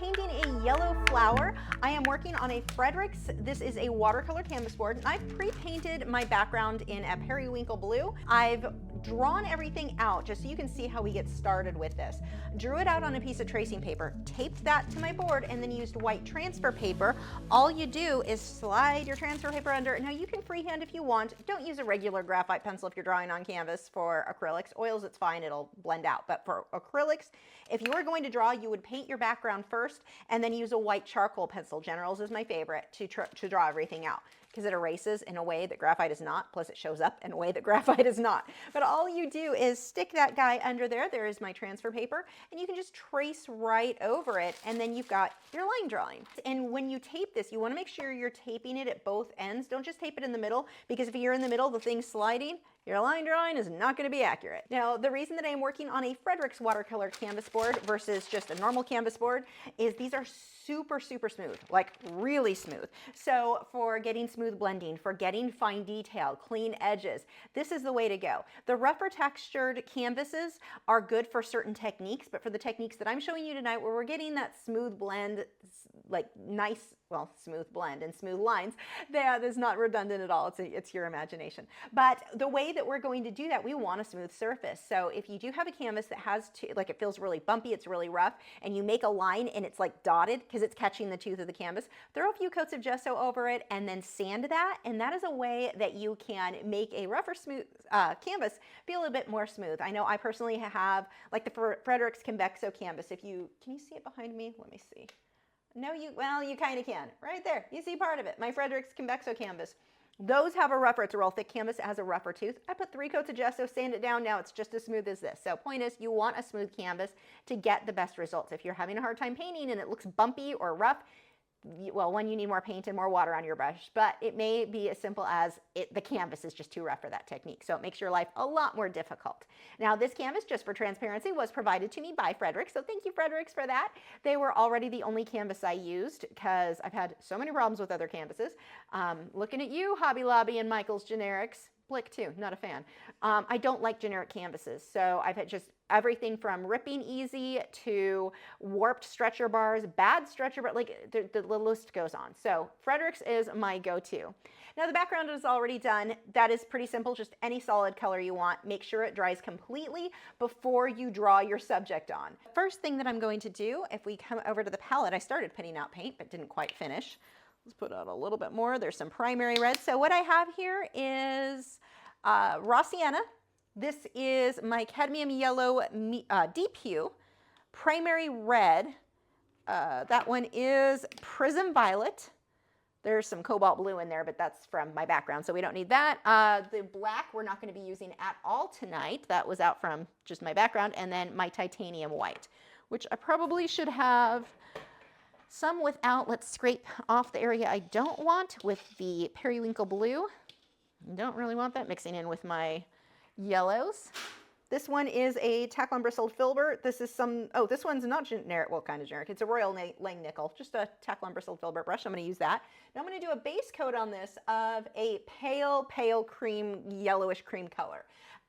painting a yellow flower. I am working on a Fredericks. This is a watercolor canvas board. I've pre-painted my background in a periwinkle blue. I've drawn everything out just so you can see how we get started with this. Drew it out on a piece of tracing paper, taped that to my board, and then used white transfer paper. All you do is slide your transfer paper under. Now you can freehand if you want. Don't use a regular graphite pencil if you're drawing on canvas for acrylics. Oils, it's fine, it'll blend out. But for acrylics, if you were going to draw, you would paint your background first and then use a white charcoal pencil. Generals is my favorite to draw everything out, because it erases in a way that graphite is not, plus it shows up in a way that graphite is not. But all you do is stick that guy under there. There is my transfer paper, and you can just trace right over it, and then you've got your line drawing. And when you tape this, you want to make sure you're taping it at both ends. Don't just tape it in the middle, because if you're in the middle, the thing's sliding, your line drawing is not going to be accurate. Now, the reason that I'm working on a Fredericks watercolor canvas board versus just a normal canvas board is these are super, super smooth, like really smooth. So for getting smooth blending, for getting fine detail, clean edges, this is the way to go. The rougher textured canvases are good for certain techniques, but for the techniques that I'm showing you tonight, where we're getting that smooth blend, like nice, well, smooth blend and smooth lines, that is not redundant at all. It's your imagination. But the way that we're going to do that, we want a smooth surface. So if you do have a canvas that has, like it feels really bumpy, it's really rough, and you make a line and it's like dotted because it's catching the tooth of the canvas, throw a few coats of gesso over it and then sand that. And that is a way that you can make a rougher smooth canvas feel a bit more smooth. I know I personally have like the Fredericks Convexo canvas. Can you see it behind me? Let me see. No, well, you kind of can. Right there. You see part of it. My Fredericks Convexo canvas. Those have a rougher, it's a real thick canvas, it has a rougher tooth. I put 3 coats of gesso, sand it down, now it's just as smooth as this. So point is, you want a smooth canvas to get the best results. If you're having a hard time painting and it looks bumpy or rough, well, one, you need more paint and more water on your brush, but it may be as simple as the canvas is just too rough for that technique. So it makes your life a lot more difficult. Now this canvas, just for transparency, was provided to me by Fredericks. So thank you, Fredericks, for that. They were already the only canvas I used because I've had so many problems with other canvases. Looking at you, Hobby Lobby and Michael's Generics. Blick too, not a fan. I don't like generic canvases, so I've had just everything from ripping easy to warped stretcher bars, bad stretcher bars, like the list goes on. So Fredericks is my go-to. Now the background is already done. That is pretty simple, just any solid color you want. Make sure it dries completely before you draw your subject on. First thing that I'm going to do, if we come over to the palette, I started putting out paint but didn't quite finish. Let's put out a little bit more. There's some primary red. So what I have here is raw sienna. This is my cadmium yellow deep hue. Primary red. That one is prism violet. There's some cobalt blue in there, but that's from my background, so we don't need that. The black we're not going to be using at all tonight. That was out from just my background. And then my titanium white, which I probably should have some without. Let's scrape off the area I don't want with the periwinkle blue. Don't really want that mixing in with my yellows. This one is a Taklon bristled filbert. This is this one's not generic, well, kind of generic. It's a Royal Lang Nickel, just a Taklon bristled filbert brush. I'm going to use that. Now I'm going to do a base coat on this of a pale cream, yellowish cream color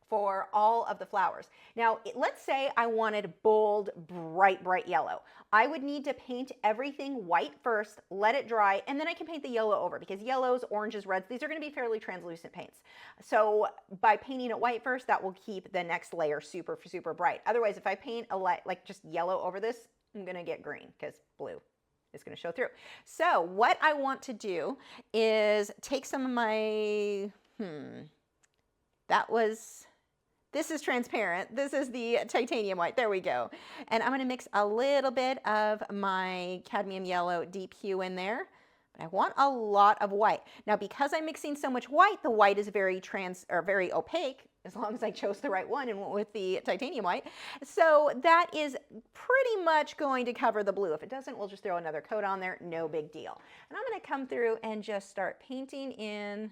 for all of the flowers. Now, let's say I wanted bold, bright yellow. I would need to paint everything white first, let it dry, and then I can paint the yellow over, because yellows, oranges, reds, these are going to be fairly translucent paints. So by painting it white first, that will keep the next layer super, super bright. Otherwise, if I paint like just yellow over this, I'm going to get green because blue is going to show through. So what I want to do is take some of my, this is transparent. This is the titanium white. There we go. And I'm going to mix a little bit of my cadmium yellow deep hue in there. But I want a lot of white. Now, because I'm mixing so much white, the white is very opaque, as long as I chose the right one and went with the titanium white. So that is pretty much going to cover the blue. If it doesn't, we'll just throw another coat on there. No big deal. And I'm going to come through and just start painting in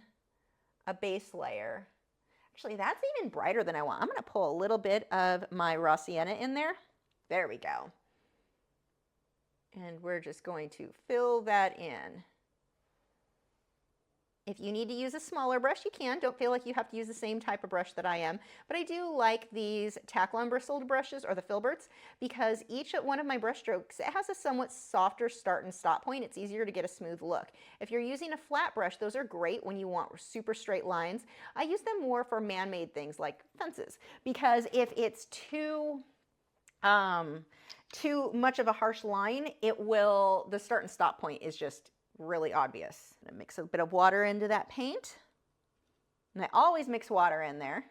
a base layer. Actually, that's even brighter than I want. I'm going to pull a little bit of my raw sienna in there. There we go. And we're just going to fill that in. If you need to use a smaller brush, you can. Don't feel like you have to use the same type of brush that I am. But I do like these tack-on bristled brushes, or the filberts, because each one of my brush strokes, it has a somewhat softer start and stop point. It's easier to get a smooth look. If you're using a flat brush, those are great when you want super straight lines. I use them more for man-made things like fences, because if it's too much of a harsh line, the start and stop point is just really obvious. I'm gonna mix a bit of water into that paint. And I always mix water in there.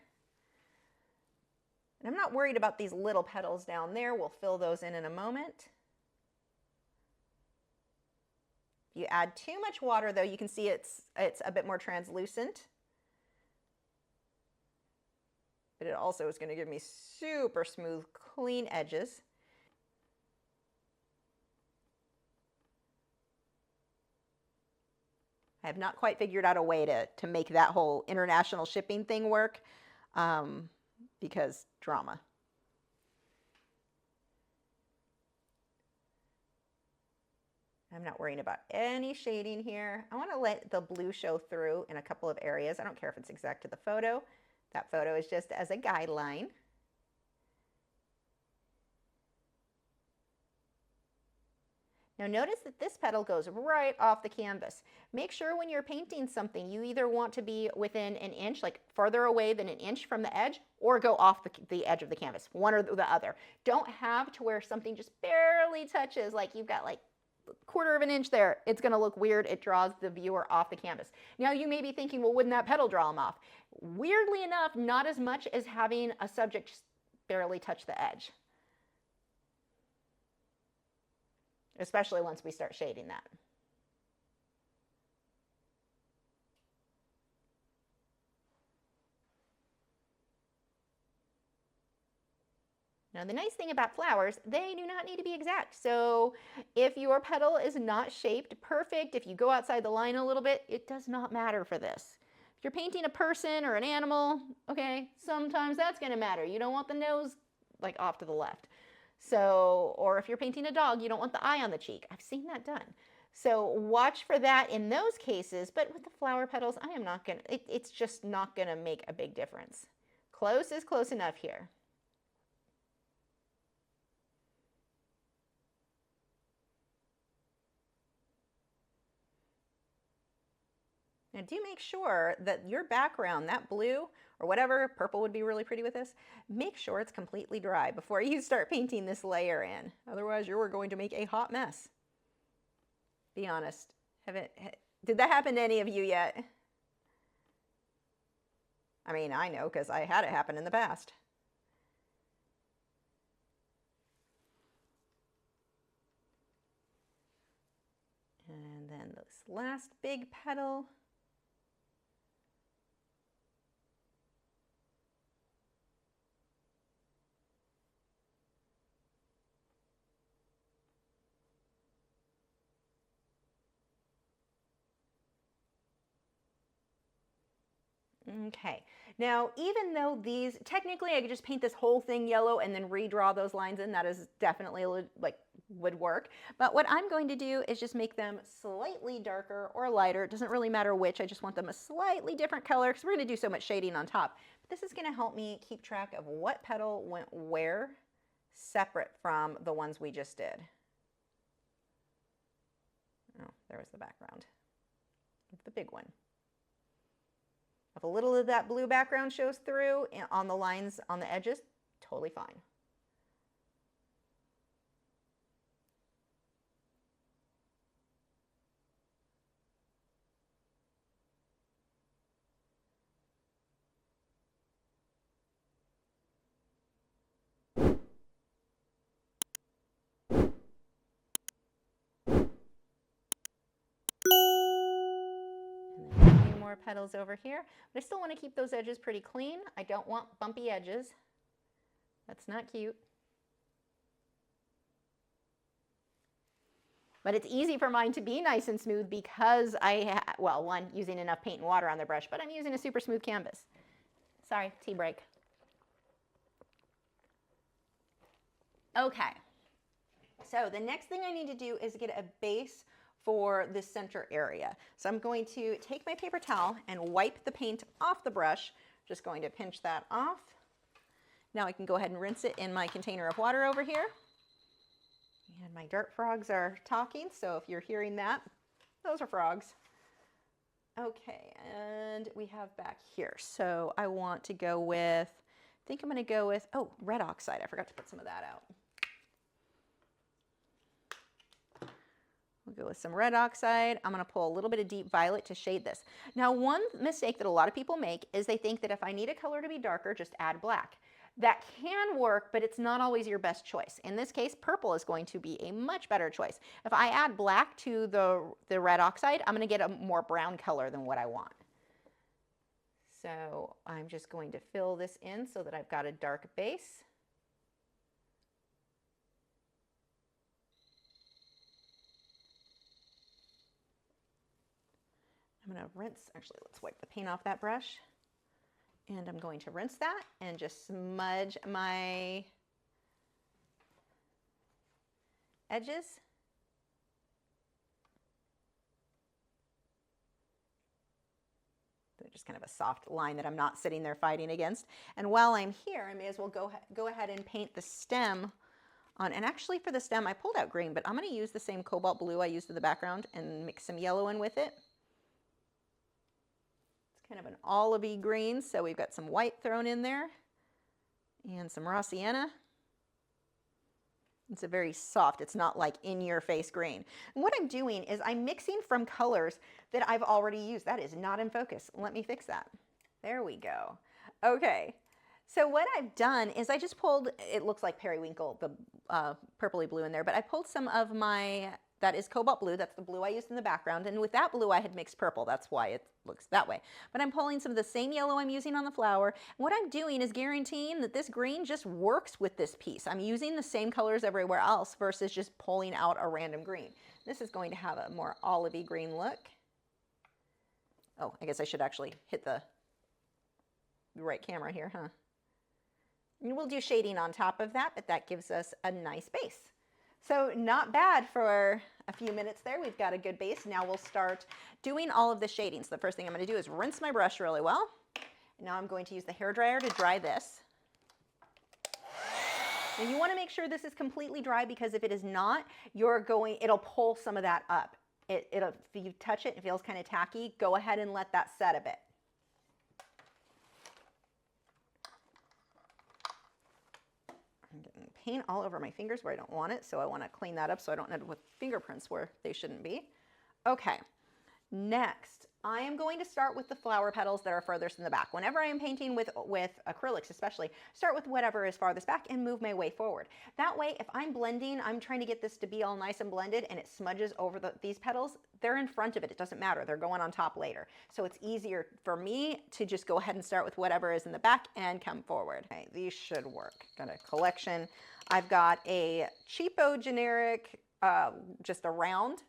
And I'm not worried about these little petals down there. We'll fill those in a moment. If you add too much water though, you can see it's a bit more translucent. But it also is gonna give me super smooth, clean edges. I have not quite figured out a way to make that whole international shipping thing work, because drama. I'm not worrying about any shading here. I want to let the blue show through in a couple of areas. I don't care if it's exact to the photo. That photo is just as a guideline. Now notice that this petal goes right off the canvas. Make sure when you're painting something, you either want to be within an inch, like farther away than an inch from the edge, or go off the edge of the canvas, one or the other. Don't have to where something just barely touches, like you've got like a quarter of an inch there. It's gonna look weird. It draws the viewer off the canvas. Now you may be thinking, well, wouldn't that petal draw them off? Weirdly enough, not as much as having a subject just barely touch the edge. Especially once we start shading that. Now the nice thing about flowers, they do not need to be exact. So if your petal is not shaped perfect, if you go outside the line a little bit, it does not matter for this. If you're painting a person or an animal, okay, sometimes that's gonna matter. You don't want the nose like off to the left. So, or if you're painting a dog, you don't want the eye on the cheek. I've seen that done. So watch for that in those cases, but with the flower petals, I am not gonna, it's just not gonna make a big difference. Close is close enough here. Now do make sure that your background, that blue or whatever, purple would be really pretty with this, make sure it's completely dry before you start painting this layer in. Otherwise you're going to make a hot mess. Be honest. Did that happen to any of you yet? I mean, I know because I had it happen in the past. And then this last big petal. Okay, now even though these, technically I could just paint this whole thing yellow and then redraw those lines in, that is definitely like would work. But what I'm going to do is just make them slightly darker or lighter. It doesn't really matter which, I just want them a slightly different color because we're gonna do so much shading on top. But this is gonna help me keep track of what petal went where, separate from the ones we just did. Oh, there was the background of the big one. If a little of that blue background shows through on the lines on the edges, totally fine. Petals over here, but I still want to keep those edges pretty clean. I don't want bumpy edges. That's not cute. But it's easy for mine to be nice and smooth because well, one, using enough paint and water on the brush, but I'm using a super smooth canvas. Sorry, tea break. Okay, so the next thing I need to do is get a base for this center area. So I'm going to take my paper towel and wipe the paint off the brush. Just going to pinch that off. Now I can go ahead and rinse it in my container of water over here. And my dirt frogs are talking, so if you're hearing that, those are frogs. Okay, and we have back here. So I want to go with, I think I'm going to go with, oh, red oxide. I forgot to put some of that out. We'll go with some red oxide. I'm going to pull a little bit of deep violet to shade this. Now, one mistake that a lot of people make is they think that if I need a color to be darker, just add black. That can work, but it's not always your best choice. In this case, purple is going to be a much better choice. If I add black to the red oxide, I'm going to get a more brown color than what I want. So I'm just going to fill this in so that I've got a dark base. I'm going to rinse, actually let's wipe the paint off that brush. And I'm going to rinse that and just smudge my edges. So just kind of a soft line that I'm not sitting there fighting against. And while I'm here, I may as well go ahead and paint the stem on. And actually for the stem, I pulled out green, but I'm going to use the same cobalt blue I used in the background and mix some yellow in with it. Kind of an olivey green, so we've got some white thrown in there and some raw sienna. It's a very soft, it's not like in your face green. And what I'm doing is I'm mixing from colors that I've already used. That is not in focus. Let me fix that. There we go. Okay, so what I've done is I just pulled, it looks like periwinkle, the purpley blue in there, but I pulled some of my, that is cobalt blue, that's the blue I used in the background, and with that blue I had mixed purple, that's why it looks that way. But I'm pulling some of the same yellow I'm using on the flower. What I'm doing is guaranteeing that this green just works with this piece. I'm using the same colors everywhere else versus just pulling out a random green. This is going to have a more olivey green look. Oh, I guess I should actually hit the right camera here, huh? And we'll do shading on top of that, but that gives us a nice base. So not bad for a few minutes there. We've got a good base. Now we'll start doing all of the shading. So the first thing I'm going to do is rinse my brush really well. And now I'm going to use the hairdryer to dry this. And you want to make sure this is completely dry, because if it is not, it'll pull some of that up. If you touch it, it feels kind of tacky. Go ahead and let that set a bit. I'm getting paint all over my fingers where I don't want it, so I want to clean that up so I don't end up with fingerprints where they shouldn't be. Okay, next, I am going to start with the flower petals that are furthest in the back. Whenever I am painting with acrylics especially, start with whatever is farthest back and move my way forward. That way, if I'm blending, I'm trying to get this to be all nice and blended and it smudges over these petals, they're in front of it. It doesn't matter. They're going on top later. So it's easier for me to just go ahead and start with whatever is in the back and come forward. Okay, these should work. Got a collection. I've got a cheapo generic, just a round,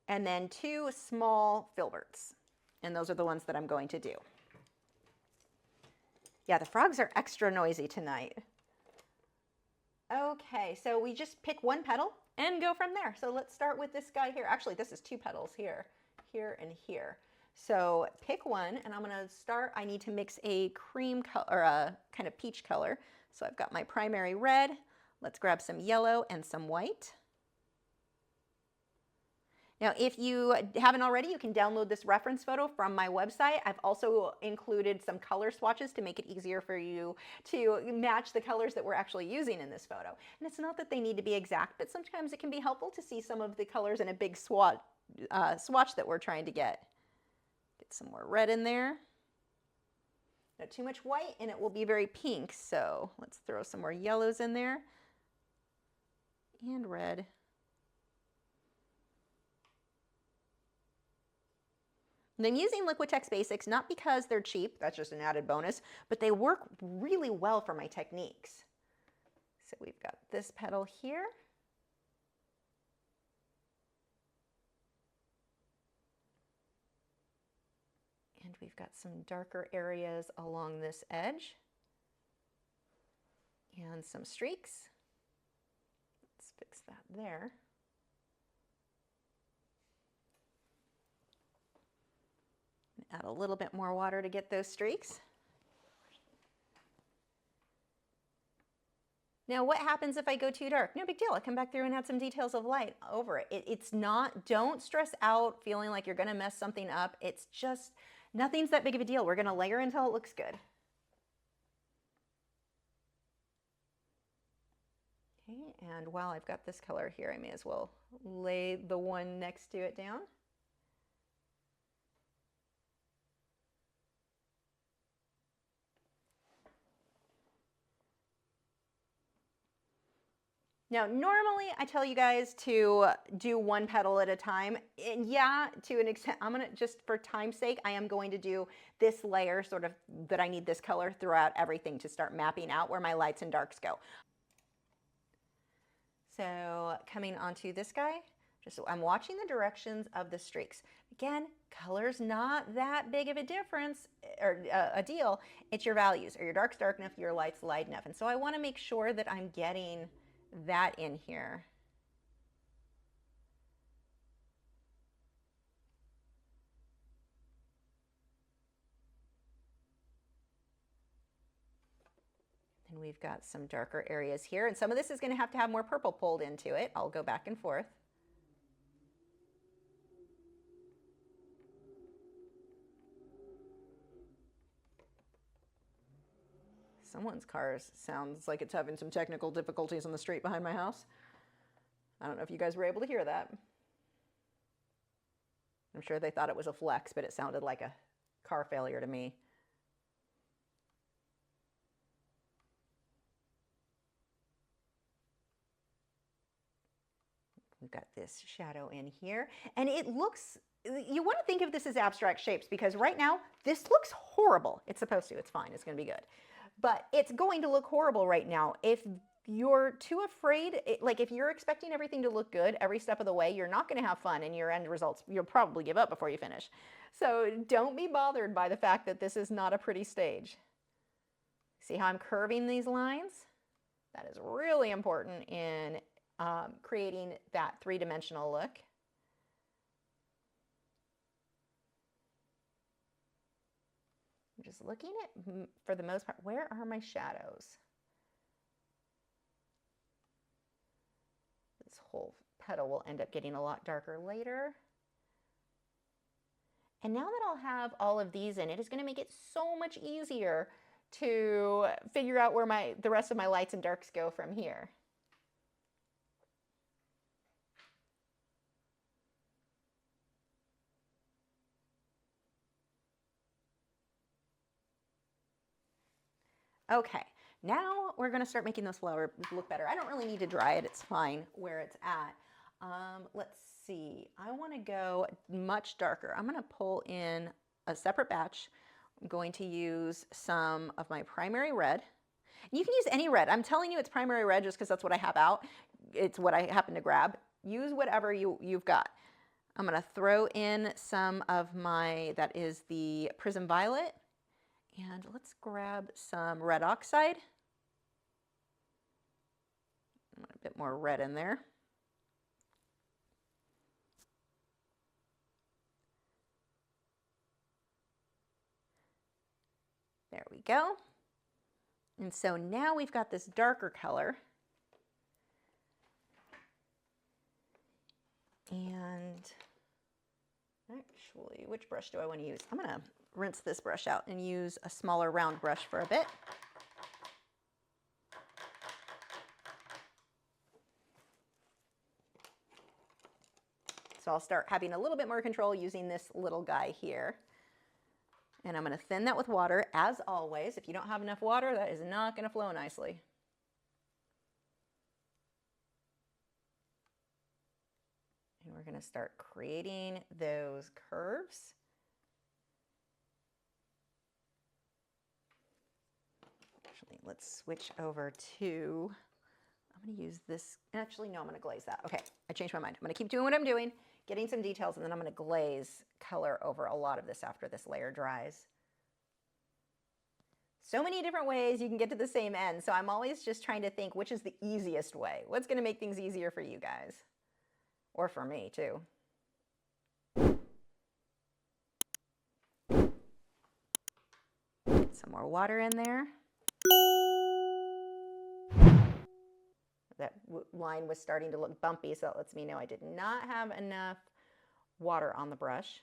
and then 2 small filberts. And those are the ones that I'm going to do. Yeah, the frogs are extra noisy tonight. Okay, so we just pick one petal and go from there. So let's start with this guy here. Actually, this is 2 petals here, here, and here. So pick one, and I'm gonna start, I need to mix a cream color, or a kind of peach color. So I've got my primary red. Let's grab some yellow and some white. Now, if you haven't already, you can download this reference photo from my website. I've also included some color swatches to make it easier for you to match the colors that we're actually using in this photo. And it's not that they need to be exact, but sometimes it can be helpful to see some of the colors in a big swatch that we're trying to get. Get some more red in there. Not too much white, and it will be very pink, so let's throw some more yellows in there. And red. And I'm using Liquitex Basics not because they're cheap, that's just an added bonus, but they work really well for my techniques. So we've got this petal here. And we've got some darker areas along this edge. And some streaks. Let's fix that there. Add a little bit more water to get those streaks. Now, what happens if I go too dark? No big deal. I come back through and add some details of light over it. It's not, don't stress out feeling like you're going to mess something up. It's just, nothing's that big of a deal. We're going to layer until it looks good. Okay, and while I've got this color here, I may as well lay the one next to it down. Now, normally I tell you guys to do one petal at a time. And yeah, to an extent, I'm gonna, just for time's sake, I am going to do this layer sort of that I need this color throughout everything to start mapping out where my lights and darks go. So coming onto this guy, just I'm watching the directions of the streaks. Again, color's not that big of a difference or a deal. It's your values. Are your darks dark enough? Your lights light enough? And so I want to make sure that I'm getting that in here. And we've got some darker areas here, and some of this is going to have more purple pulled into it. I'll go back and forth. Someone's car sounds like it's having some technical difficulties on the street behind my house. I don't know if you guys were able to hear that. I'm sure they thought it was a flex, but it sounded like a car failure to me. We've got this shadow in here, and it looks, you want to think of this as abstract shapes because right now this looks horrible. It's supposed to, it's fine, it's going to be good. But it's going to look horrible right now. If you're too afraid, like if you're expecting everything to look good every step of the way, you're not going to have fun and your end results, you'll probably give up before you finish. So don't be bothered by the fact that this is not a pretty stage. See how I'm curving these lines? That is really important in creating that three-dimensional look. I'm just looking at, for the most part, where are my shadows? This whole petal will end up getting a lot darker later. And now that I'll have all of these in, it is going to make it so much easier to figure out where the rest of my lights and darks go from here. Okay, now we're going to start making this flower look better. I don't really need to dry it. It's fine where it's at. Let's see. I want to go much darker. I'm going to pull in a separate batch. I'm going to use some of my primary red. You can use any red. I'm telling you it's primary red just because that's what I have out. It's what I happen to grab. Use whatever you've got. I'm going to throw in some of my, that is the Prism Violet. And let's grab some red oxide. A bit more red in there. There we go. And so now we've got this darker color. And actually, which brush do I want to use? I'm going to rinse this brush out and use a smaller round brush for a bit. So I'll start having a little bit more control using this little guy here. And I'm going to thin that with water, as always. If you don't have enough water, that is not going to flow nicely. And we're going to start creating those curves. Actually, let's switch over to, I'm going to use this. Actually, no, I'm going to glaze that. Okay, I changed my mind. I'm going to keep doing what I'm doing, getting some details, and then I'm going to glaze color over a lot of this after this layer dries. So many different ways you can get to the same end, so I'm always just trying to think which is the easiest way. What's going to make things easier for you guys? Or for me, too. more water in there. That line was starting to look bumpy, so that lets me know I did not have enough water on the brush.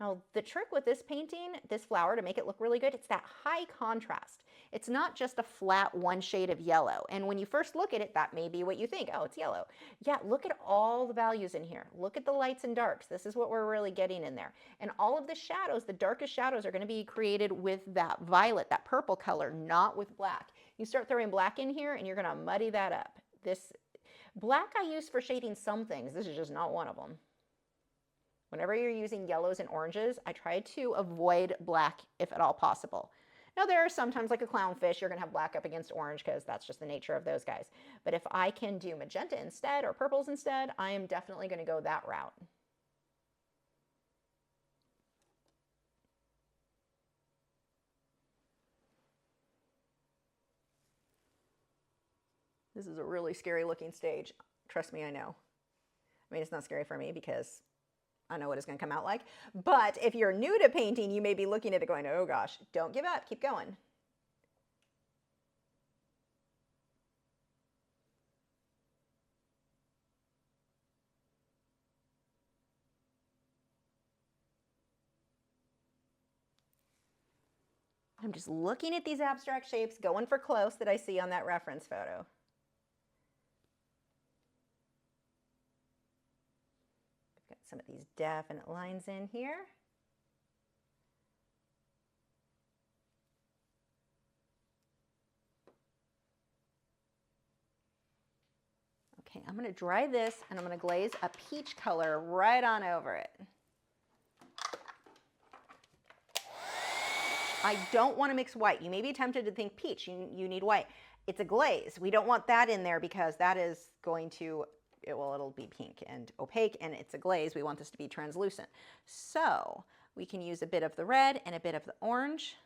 Now, the trick with this painting, this flower, to make it look really good, it's that high contrast. It's not just a flat one shade of yellow. And when you first look at it, that may be what you think. Oh, it's yellow. Yeah, look at all the values in here. Look at the lights and darks. This is what we're really getting in there. And all of the shadows, the darkest shadows, are going to be created with that violet, that purple color, not with black. You start throwing black in here, and you're going to muddy that up. This black I use for shading some things. This is just not one of them. Whenever you're using yellows and oranges, I try to avoid black if at all possible. Now, there are sometimes, like a clownfish, you're going to have black up against orange because that's just the nature of those guys. But if I can do magenta instead or purples instead, I am definitely going to go that route. This is a really scary looking stage. Trust me, I know. I mean, it's not scary for me because I know what it's going to come out like. But if you're new to painting, you may be looking at it going, oh gosh, don't give up, keep going. I'm just looking at these abstract shapes, going for close that I see on that reference photo. Some of these definite lines in here. Okay, I'm going to dry this and I'm going to glaze a peach color right on over it. I don't want to mix white. You may be tempted to think peach, you need white. It's a glaze. We don't want that in there because that is going to it'll be pink and opaque, and it's a glaze. We want this to be translucent. So we can use a bit of the red and a bit of the orange.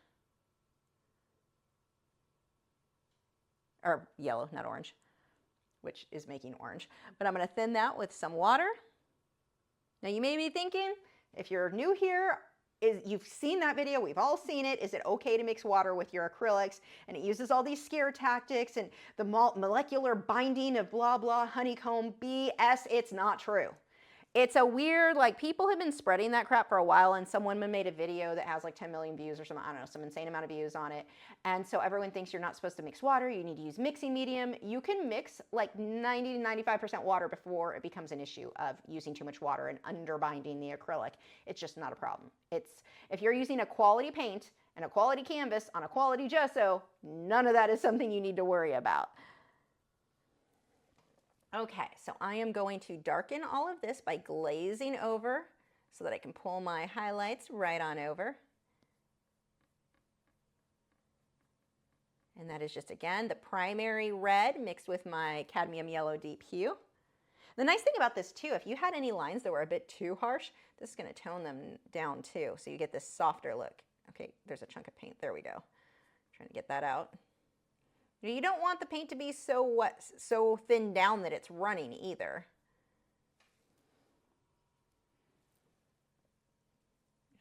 Or yellow, not orange, which is making orange. But I'm going to thin that with some water. Now you may be thinking, if you're new here, you've seen that video, we've all seen it. Is it okay to mix water with your acrylics? And it uses all these scare tactics and the molecular binding of blah, blah, honeycomb, BS. It's not true. It's a weird, like, people have been spreading that crap for a while, and some woman made a video that has like 10 million views or something, I don't know, some insane amount of views on it. And so everyone thinks you're not supposed to mix water, you need to use mixing medium. You can mix like 90 to 95% water before it becomes an issue of using too much water and underbinding the acrylic. It's just not a problem. If you're using a quality paint and a quality canvas on a quality gesso, none of that is something you need to worry about. Okay, so I am going to darken all of this by glazing over so that I can pull my highlights right on over. And that is just, again, the primary red mixed with my cadmium yellow deep hue. The nice thing about this too, if you had any lines that were a bit too harsh, this is going to tone them down too, so you get this softer look. Okay, there's a chunk of paint. There we go. Trying to get that out. You don't want the paint to be so thinned down that it's running either.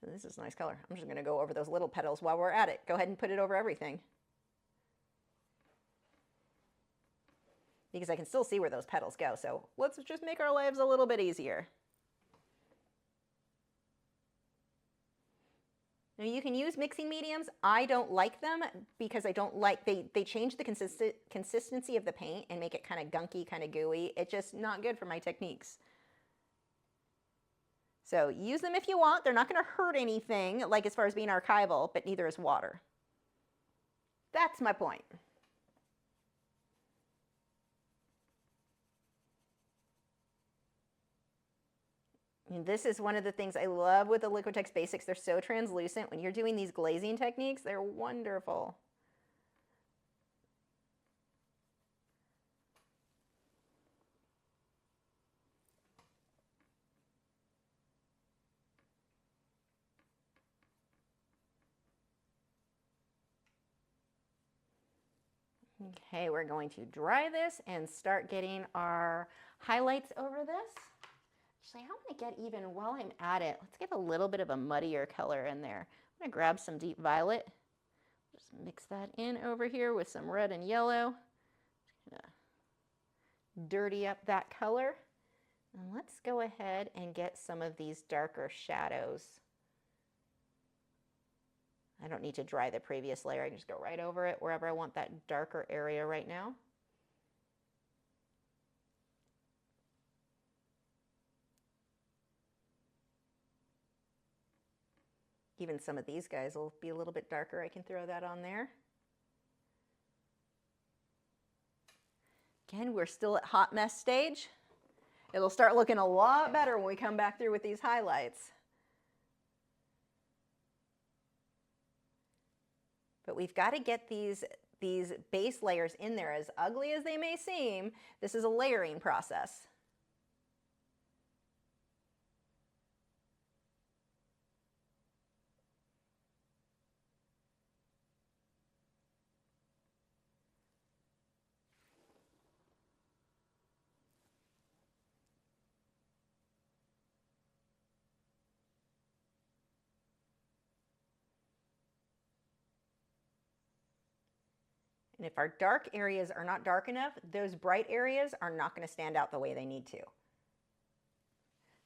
This is a nice color. I'm just going to go over those little petals while we're at it. Go ahead and put it over everything, because I can still see where those petals go. So let's just make our lives a little bit easier. Now you can use mixing mediums. I don't like them because I don't like, they change the consistency of the paint and make it kind of gunky, kind of gooey. It's just not good for my techniques. So use them if you want. They're not going to hurt anything, like as far as being archival, but neither is water. That's my point. And this is one of the things I love with the Liquitex Basics. They're so translucent. When you're doing these glazing techniques, they're wonderful. Okay, we're going to dry this and start getting our highlights over this. Actually, I want to get even while I'm at it. Let's get a little bit of a muddier color in there. I'm going to grab some deep violet. Just mix that in over here with some red and yellow. Dirty up that color. And let's go ahead and get some of these darker shadows. I don't need to dry the previous layer. I can just go right over it wherever I want that darker area right now. Even some of these guys will be a little bit darker. I can throw that on there. Again, we're still at hot mess stage. It'll start looking a lot better when we come back through with these highlights. But we've got to get these base layers in there. As ugly as they may seem, this is a layering process. And if our dark areas are not dark enough, those bright areas are not going to stand out the way they need to.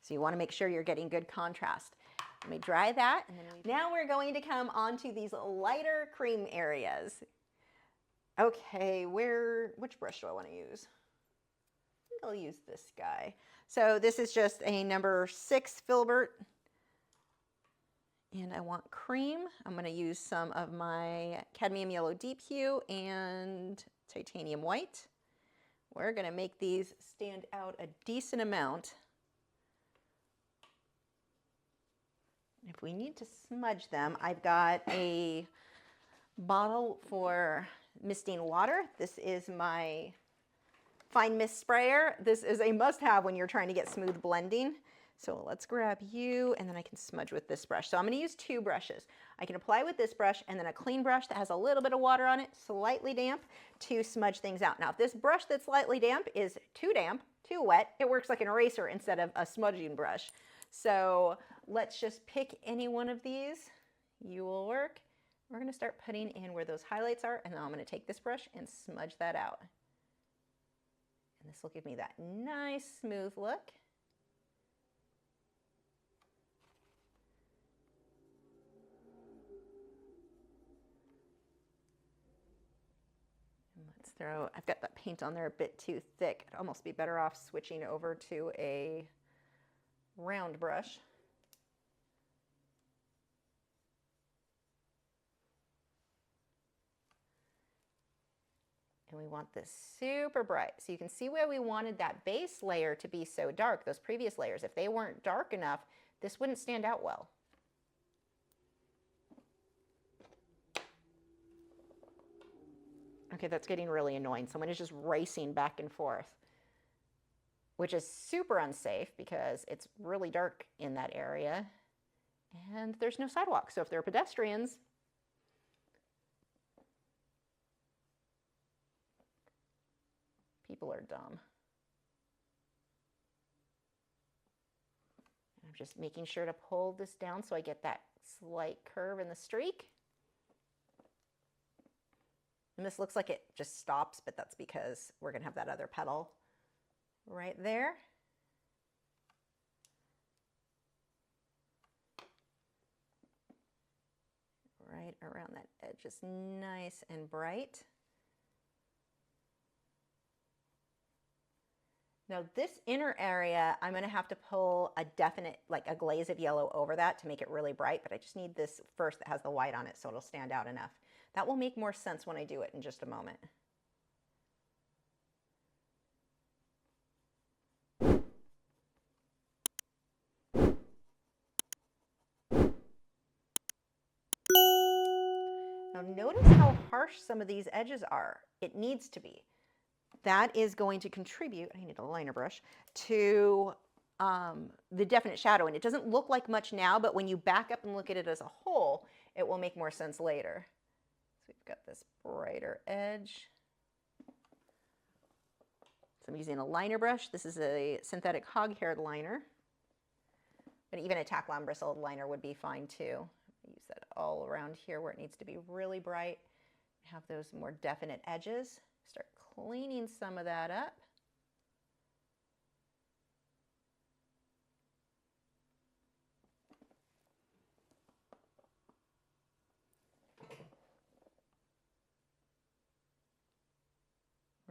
So you want to make sure you're getting good contrast. Let me dry that. And then now we're going to come onto these lighter cream areas. Okay, which brush do I want to use? I think I'll use this guy. So this is just a number 6 filbert. And I want cream. I'm going to use some of my cadmium yellow deep hue and titanium white. We're going to make these stand out a decent amount. If we need to smudge them, I've got a bottle for misting water. This is my fine mist sprayer. This is a must-have when you're trying to get smooth blending. So let's grab you, and then I can smudge with this brush. So I'm going to use 2 brushes. I can apply with this brush and then a clean brush that has a little bit of water on it, slightly damp, to smudge things out. Now, if this brush that's slightly damp is too damp, too wet, it works like an eraser instead of a smudging brush. So let's just pick any one of these. You will work. We're going to start putting in where those highlights are, and then I'm going to take this brush and smudge that out. And this will give me that nice smooth look. I've got that paint on there a bit too thick. I'd almost be better off switching over to a round brush. And we want this super bright. So you can see where we wanted that base layer to be so dark, those previous layers. If they weren't dark enough, this wouldn't stand out well. Okay, that's getting really annoying. Someone is just racing back and forth, which is super unsafe because it's really dark in that area and there's no sidewalk. So if they're pedestrians, people are dumb. I'm just making sure to pull this down so I get that slight curve in the streak. And this looks like it just stops, but that's because we're going to have that other petal right there. Right around that edge, just nice and bright. Now this inner area, I'm going to have to pull a definite, like a glaze of yellow over that to make it really bright, but I just need this first that has the white on it so it'll stand out enough. That will make more sense when I do it in just a moment. Now notice how harsh some of these edges are. It needs to be. That is going to contribute, I need a liner brush, to the definite shadow. And it doesn't look like much now, but when you back up and look at it as a whole, it will make more sense later. So we've got this brighter edge. So I'm using a liner brush. This is a synthetic hog-haired liner. But even a tack-on bristle liner would be fine too. Use that all around here where it needs to be really bright. Have those more definite edges. Start cleaning some of that up.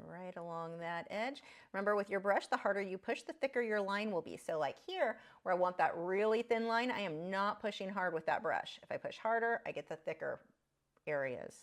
Right along that edge. Remember, with your brush, the harder you push, the thicker your line will be. So like here, where I want that really thin line, I am not pushing hard with that brush. If I push harder, I get the thicker areas.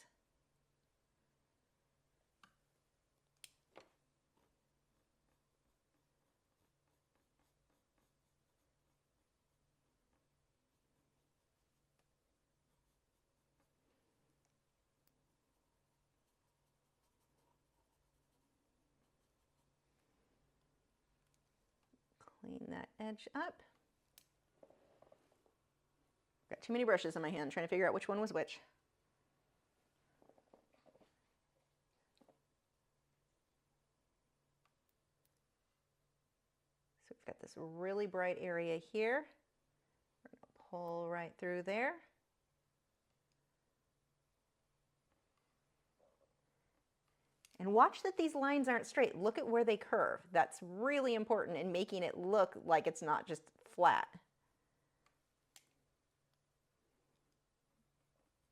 Clean that edge up. Got too many brushes in my hand, trying to figure out which one was which. So we've got this really bright area here. We're going to pull right through there. And watch that these lines aren't straight. Look at where they curve. That's really important in making it look like it's not just flat.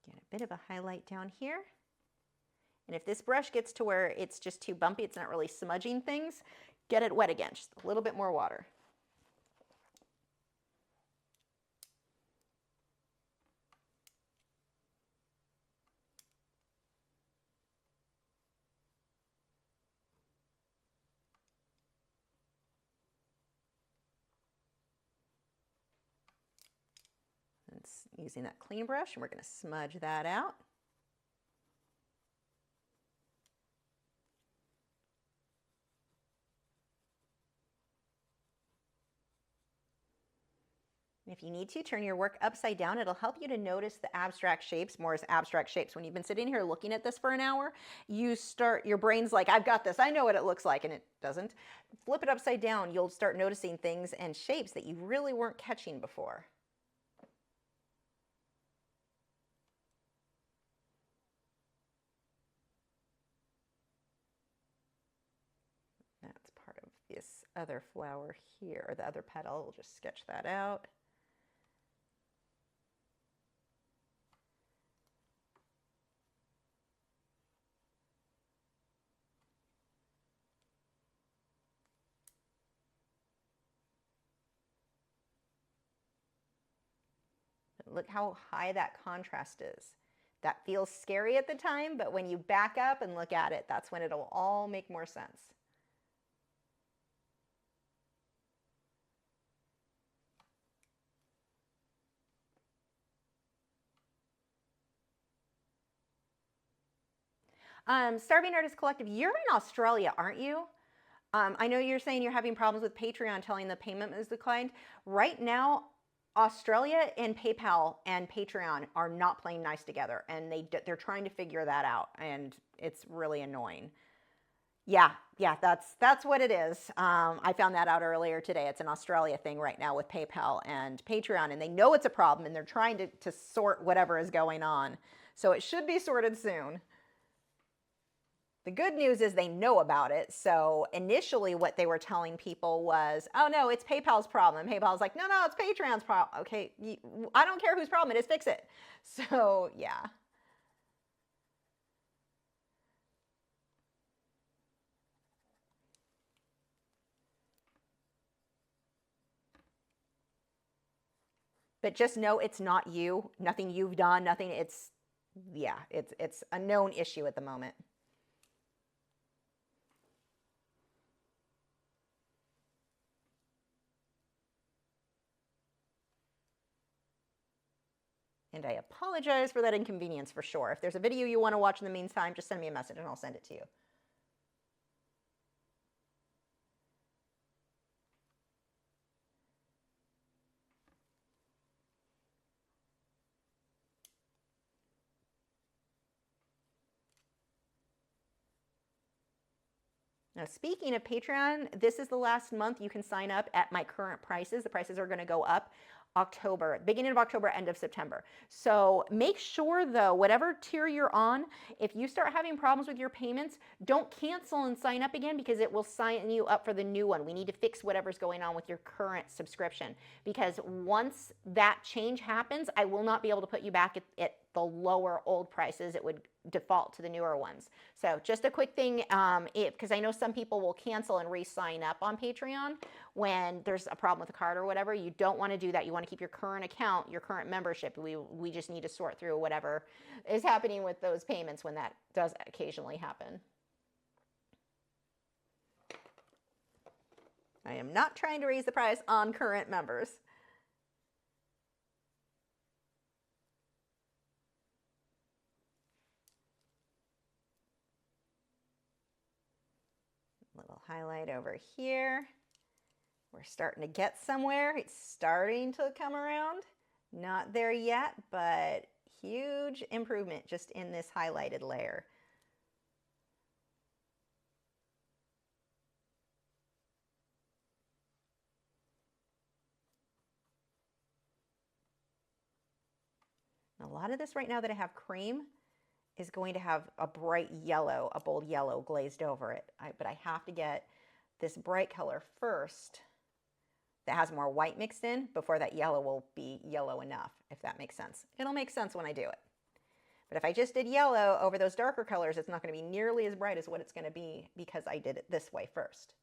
Get a bit of a highlight down here. And if this brush gets to where it's just too bumpy, it's not really smudging things, get it wet again, just a little bit more water. Using that clean brush, and we're going to smudge that out. And if you need to, turn your work upside down. It'll help you to notice the abstract shapes more as abstract shapes. When you've been sitting here looking at this for an hour, your brain's like, I've got this, I know what it looks like, and it doesn't. Flip it upside down, you'll start noticing things and shapes that you really weren't catching before. That's part of this other flower here, or the other petal. We'll just sketch that out. Look how high that contrast is. That feels scary at the time, but when you back up and look at it, that's when it'll all make more sense. Starving Artist Collective, you're in Australia, aren't you? I know you're saying you're having problems with Patreon telling the payment is declined. Right now, Australia and PayPal and Patreon are not playing nice together, and they're trying to figure that out, and it's really annoying. Yeah, that's what it is. I found that out earlier today. It's an Australia thing right now with PayPal and Patreon, and they know it's a problem, and they're trying to sort whatever is going on. So it should be sorted soon. The good news is they know about it. So initially what they were telling people was, oh no, it's PayPal's problem. And PayPal's like, no, it's Patreon's problem. Okay, I don't care whose problem it is, fix it. So yeah. But just know it's not you, nothing you've done, nothing, it's a known issue at the moment. And I apologize for that inconvenience for sure. If there's a video you want to watch in the meantime, just send me a message and I'll send it to you. Now, speaking of Patreon, this is the last month you can sign up at my current prices. The prices are going to go up October, beginning of October, end of September. So make sure though, whatever tier you're on, if you start having problems with your payments, don't cancel and sign up again, because it will sign you up for the new one. We need to fix whatever's going on with your current subscription, because once that change happens, I will not be able to put you back at the lower old prices. It would default to the newer ones. So just a quick thing, because I know some people will cancel and re-sign up on Patreon when there's a problem with a card or whatever. You don't want to do that. You want to keep your current account, your current membership. We just need to sort through whatever is happening with those payments when that does occasionally happen. I am not trying to raise the price on current members. Little highlight over here. We're starting to get somewhere. It's starting to come around. Not there yet, but huge improvement just in this highlighted layer. A lot of this right now that I have cream is going to have a bright yellow, a bold yellow glazed over it. But I have to get this bright color first that has more white mixed in before that yellow will be yellow enough, if that makes sense. It'll make sense when I do it. But if I just did yellow over those darker colors, it's not going to be nearly as bright as what it's going to be because I did it this way first.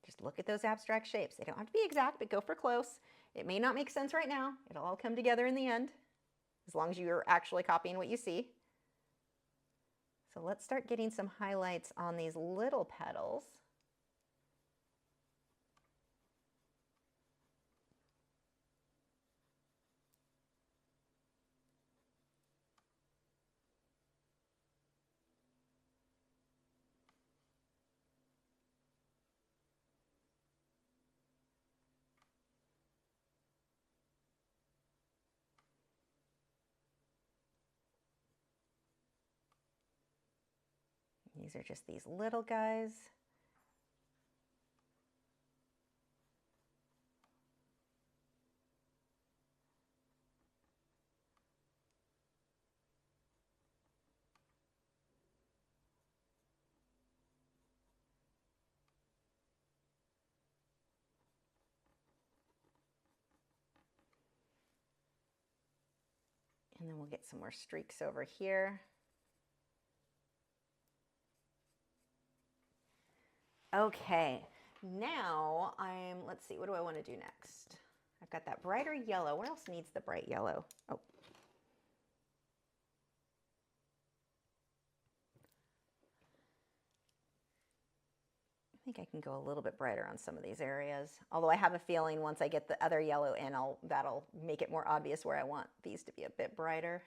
Just look at those abstract shapes. They don't have to be exact, but go for close. It may not make sense right now. It'll all come together in the end, as long as you're actually copying what you see. So let's start getting some highlights on these little petals. These are just these little guys. And then we'll get some more streaks over here. Okay, now let's see, what do I want to do next? I've got that brighter yellow. What else needs the bright yellow? Oh. I think I can go a little bit brighter on some of these areas. Although I have a feeling once I get the other yellow in, that'll make it more obvious where I want these to be a bit brighter.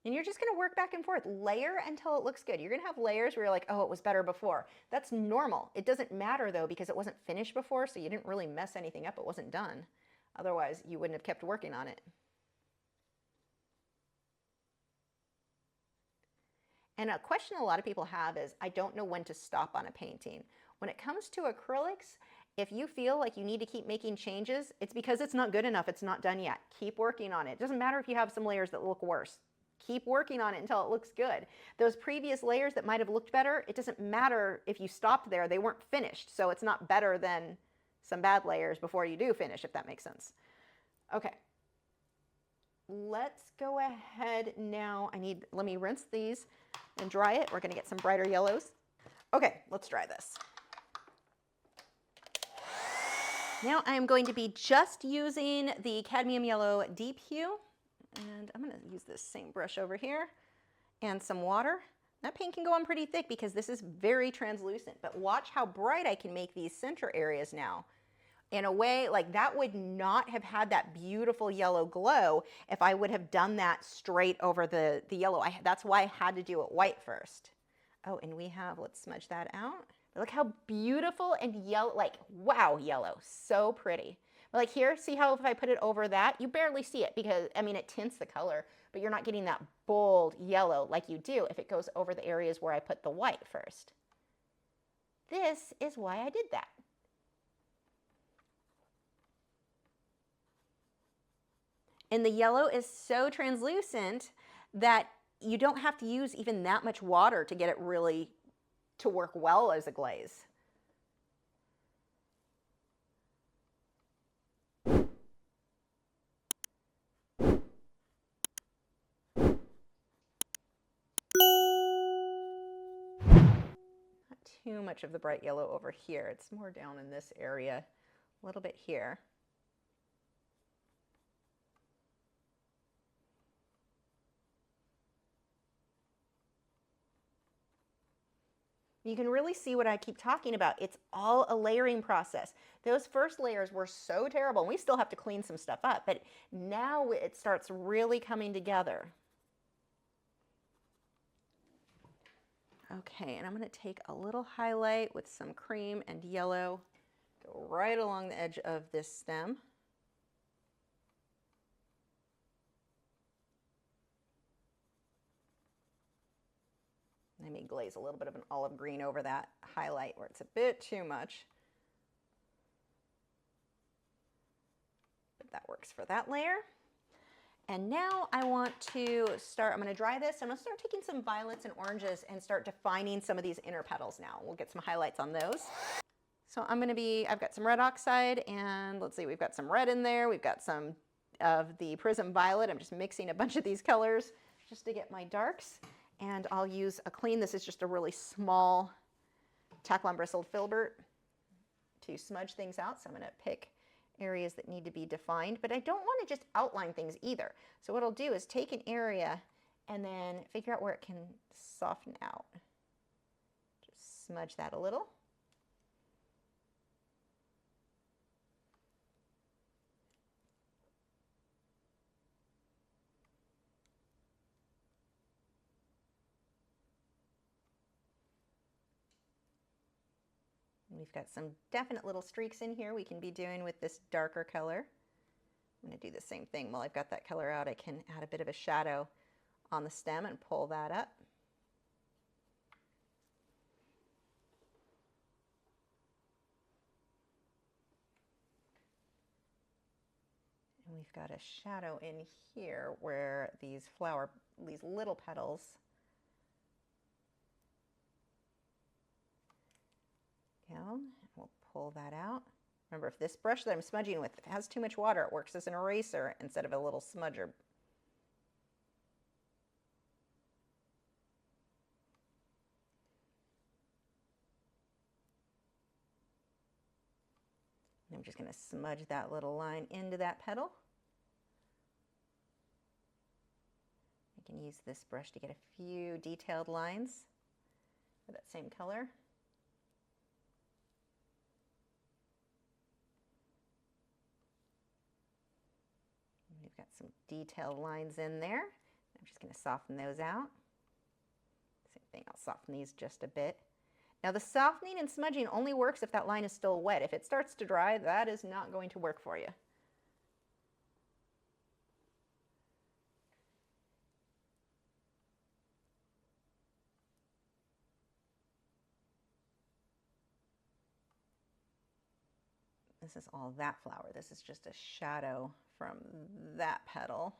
And you're just going to work back and forth, layer until it looks good. You're going to have layers where you're like, oh, it was better before. That's normal. It doesn't matter though, because it wasn't finished before, so you didn't really mess anything up. It wasn't done. Otherwise, you wouldn't have kept working on it. And a question a lot of people have is, I don't know when to stop on a painting. When it comes to acrylics, if you feel like you need to keep making changes, it's because it's not good enough. It's not done yet. Keep working on it. It doesn't matter if you have some layers that look worse. Keep working on it until it looks good. Those previous layers that might have looked better, it doesn't matter if you stopped there. They weren't finished, so it's not better than some bad layers before you do finish, if that makes sense. Okay. Let's go ahead now. Let me rinse these and dry it. We're going to get some brighter yellows. Okay, let's dry this. Now I am going to be just using the cadmium yellow deep hue. And I'm going to use this same brush over here and some water. That paint can go on pretty thick because this is very translucent, but watch how bright I can make these center areas now. In a way, like that would not have had that beautiful yellow glow if I would have done that straight over the yellow. That's why I had to do it white first. Oh, and let's smudge that out. Look how beautiful and yellow, like wow, yellow, so pretty. Like here, see how if I put it over that, you barely see it because, I mean, it tints the color, but you're not getting that bold yellow like you do if it goes over the areas where I put the white first. This is why I did that. And the yellow is so translucent that you don't have to use even that much water to get it really to work well as a glaze. Not too much of the bright yellow over here. It's more down in this area, a little bit here. You can really see what I keep talking about. It's all a layering process. Those first layers were so terrible, and we still have to clean some stuff up, but now it starts really coming together. Okay, and I'm going to take a little highlight with some cream and yellow, go right along the edge of this stem. I may glaze a little bit of an olive green over that highlight where it's a bit too much. But that works for that layer. And now I want to start, I'm going to dry this. I'm going to start taking some violets and oranges and start defining some of these inner petals now. We'll get some highlights on those. So I've got some red oxide, and let's see, we've got some red in there. We've got some of the prism violet. I'm just mixing a bunch of these colors just to get my darks. And I'll use a clean, this is just a really small Taklon bristled filbert to smudge things out. So I'm going to pick areas that need to be defined, but I don't want to just outline things either. So what I'll do is take an area and then figure out where it can soften out. Just smudge that a little. We've got some definite little streaks in here we can be doing with this darker color. I'm going to do the same thing. While I've got that color out, I can add a bit of a shadow on the stem and pull that up. And we've got a shadow in here where these little petals go. We'll pull that out. Remember, if this brush that I'm smudging with has too much water, it works as an eraser instead of a little smudger. And I'm just going to smudge that little line into that petal. I can use this brush to get a few detailed lines for that same color. We've got some detailed lines in there. I'm just going to soften those out. Same thing, I'll soften these just a bit. Now the softening and smudging only works if that line is still wet. If it starts to dry, that is not going to work for you. This is all that flower. This is just a shadow from that petal.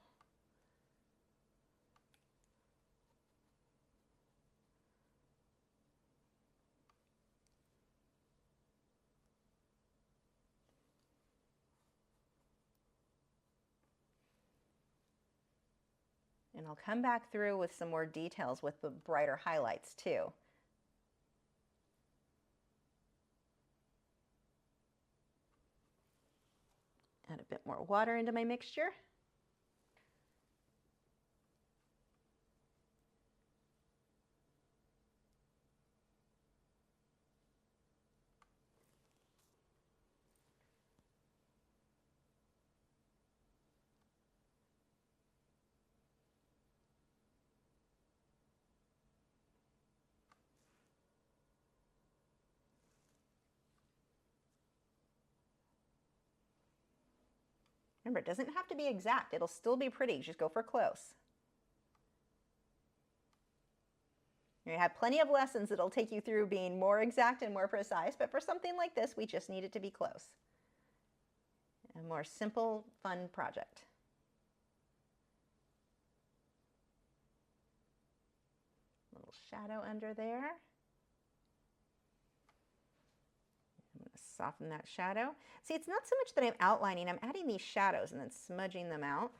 And I'll come back through with some more details with the brighter highlights too. Add a bit more water into my mixture. Remember, it doesn't have to be exact. It'll still be pretty. Just go for close. You have plenty of lessons that'll take you through being more exact and more precise, but for something like this, we just need it to be close. A more simple, fun project. A little shadow under there. I'm going to soften that shadow. See, it's not so much that I'm outlining, I'm adding these shadows and then smudging them out.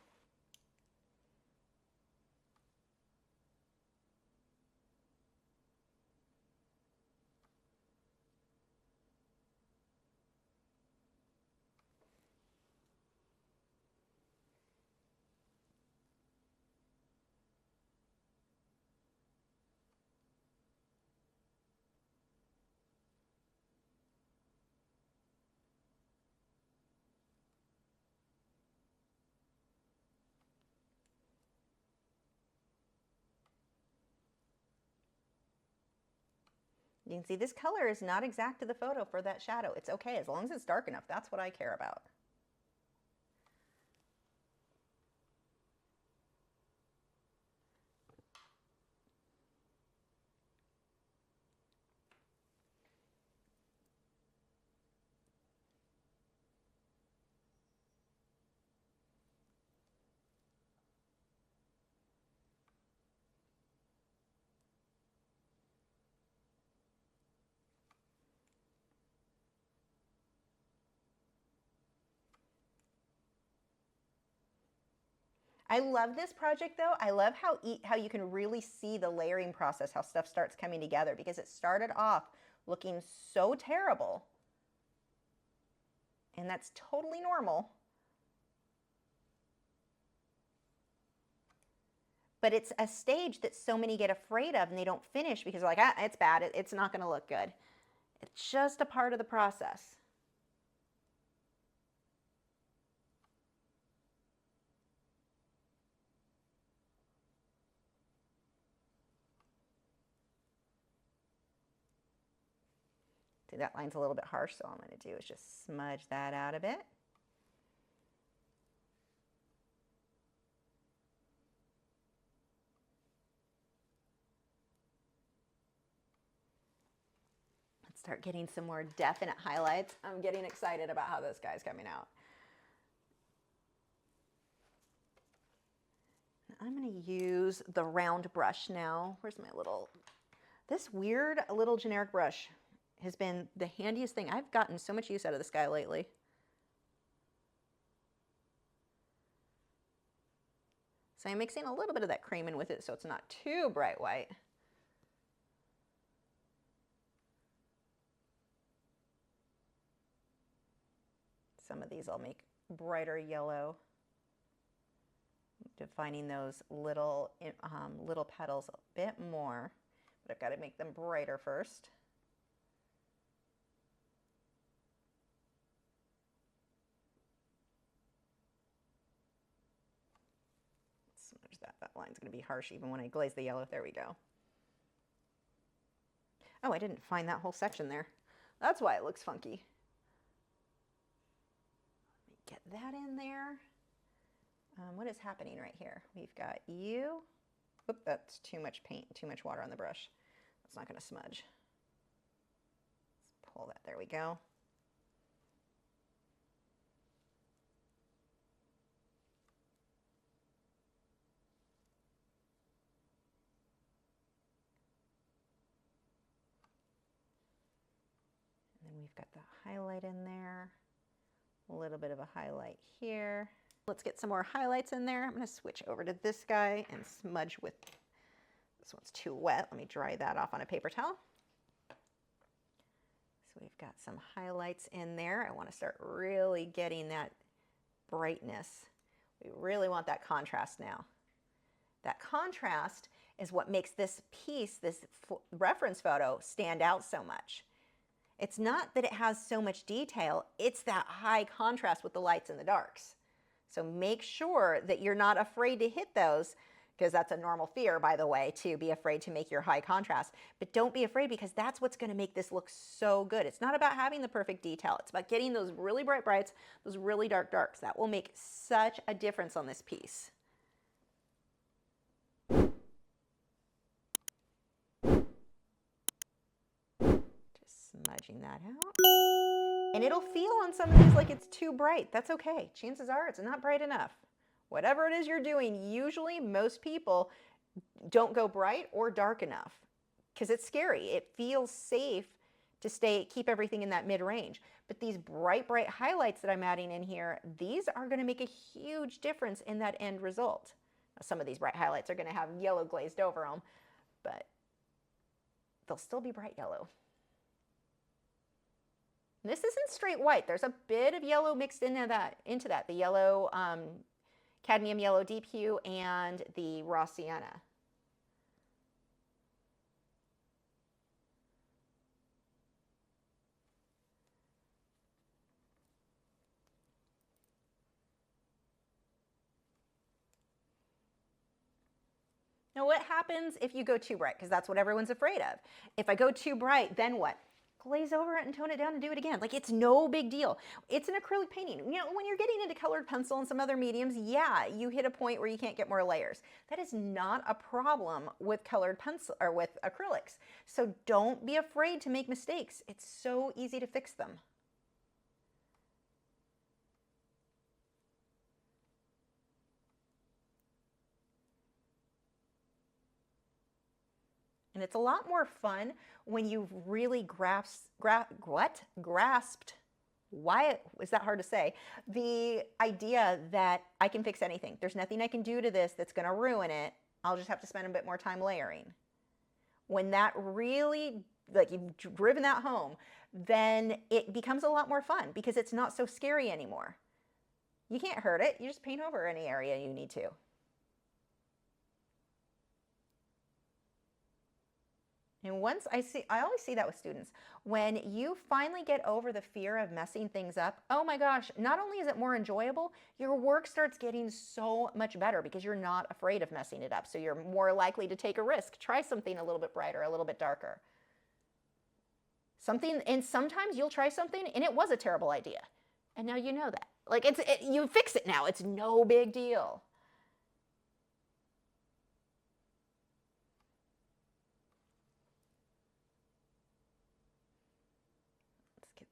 You can see this color is not exact to the photo for that shadow. It's okay, as long as it's dark enough. That's what I care about. I love this project though. I love how you can really see the layering process, how stuff starts coming together, because it started off looking so terrible. And that's totally normal. But it's a stage that so many get afraid of and they don't finish because they're like, ah, it's bad, it's not gonna look good. It's just a part of the process. See, that line's a little bit harsh, so all I'm going to do is just smudge that out a bit. Let's start getting some more definite highlights. I'm getting excited about how this guy's coming out. I'm going to use the round brush now. Where's my little... This weird little generic brush has been the handiest thing. I've gotten so much use out of this guy lately. So I'm mixing a little bit of that cream in with it so it's not too bright white. Some of these I'll make brighter yellow, defining those little petals a bit more, but I've got to make them brighter first. Smudge that. That line's going to be harsh even when I glaze the yellow. There we go. Oh, I didn't find that whole section there. That's why it looks funky. Let me get that in there. What is happening right here? We've got you. Oop, that's too much paint, too much water on the brush. That's not going to smudge. Let's pull that. There we go. And then we've got the highlight in there. A little bit of a highlight here. Let's get some more highlights in there. I'm going to switch over to this guy and smudge with, this one's too wet. Let me dry that off on a paper towel. So we've got some highlights in there. I want to start really getting that brightness. We really want that contrast now. That contrast is what makes this piece, this reference photo, stand out so much. It's not that it has so much detail, it's that high contrast with the lights and the darks. So make sure that you're not afraid to hit those, because that's a normal fear, by the way, to be afraid to make your high contrast. But don't be afraid, because that's what's going to make this look so good. It's not about having the perfect detail. It's about getting those really bright brights, those really dark darks. That will make such a difference on this piece. Just smudging that out. And it'll feel on some of these like it's too bright. That's okay. Chances are it's not bright enough. Whatever it is you're doing, usually most people don't go bright or dark enough because it's scary. It feels safe to keep everything in that mid-range. But these bright, bright highlights that I'm adding in here, these are going to make a huge difference in that end result. Now, some of these bright highlights are going to have yellow glazed over them, but they'll still be bright yellow. This isn't straight white. There's a bit of yellow mixed into that. The yellow, cadmium yellow deep hue and the raw sienna. Now what happens if you go too bright? Because that's what everyone's afraid of. If I go too bright, then what? Glaze over it and tone it down and do it again. Like, it's no big deal. It's an acrylic painting. You know, when you're getting into colored pencil and some other mediums, yeah, you hit a point where you can't get more layers. That is not a problem with colored pencil or with acrylics. So don't be afraid to make mistakes. It's so easy to fix them. And it's a lot more fun when you've really grasped, why is that hard to say? The idea that I can fix anything. There's nothing I can do to this that's going to ruin it. I'll just have to spend a bit more time layering. When that really, like, you've driven that home, then it becomes a lot more fun because it's not so scary anymore. You can't hurt it. You just paint over any area you need to. And once I always see that with students. When you finally get over the fear of messing things up, oh my gosh, not only is it more enjoyable, your work starts getting so much better because you're not afraid of messing it up. So you're more likely to take a risk. Try something a little bit brighter, a little bit darker. And sometimes you'll try something and it was a terrible idea. And now you know that. Like, you fix it now. It's no big deal.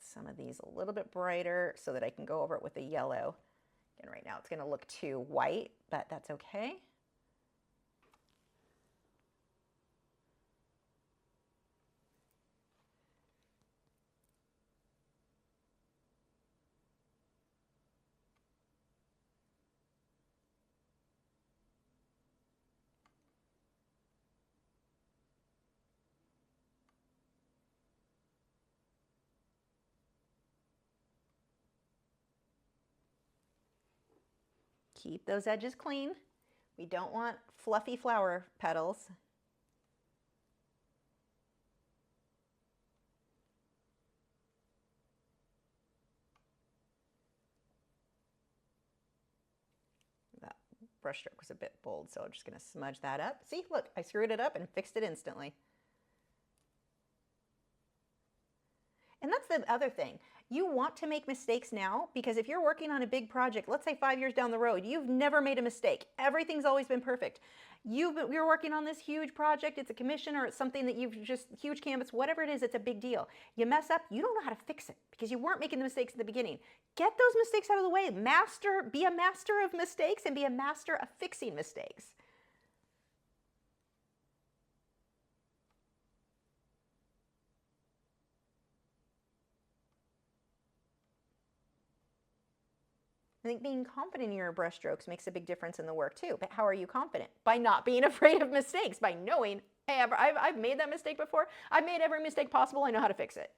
Some of these a little bit brighter so that I can go over it with the yellow. Again, right now it's going to look too white, but that's okay. Keep those edges clean. We don't want fluffy flower petals. That brush stroke was a bit bold, so I'm just going to smudge that up. See, look, I screwed it up and fixed it instantly. And that's the other thing. You want to make mistakes now because if you're working on a big project, let's say 5 years down the road, you've never made a mistake. Everything's always been perfect. You're working on this huge project, it's a commission or it's something that you've just, huge canvas, whatever it is, it's a big deal. You mess up, you don't know how to fix it because you weren't making the mistakes at the beginning. Get those mistakes out of the way. Be a master of mistakes and be a master of fixing mistakes. I think being confident in your brush strokes makes a big difference in the work too. But how are you confident? By not being afraid of mistakes, by knowing, hey, I've made that mistake before. I've made every mistake possible. I know how to fix it.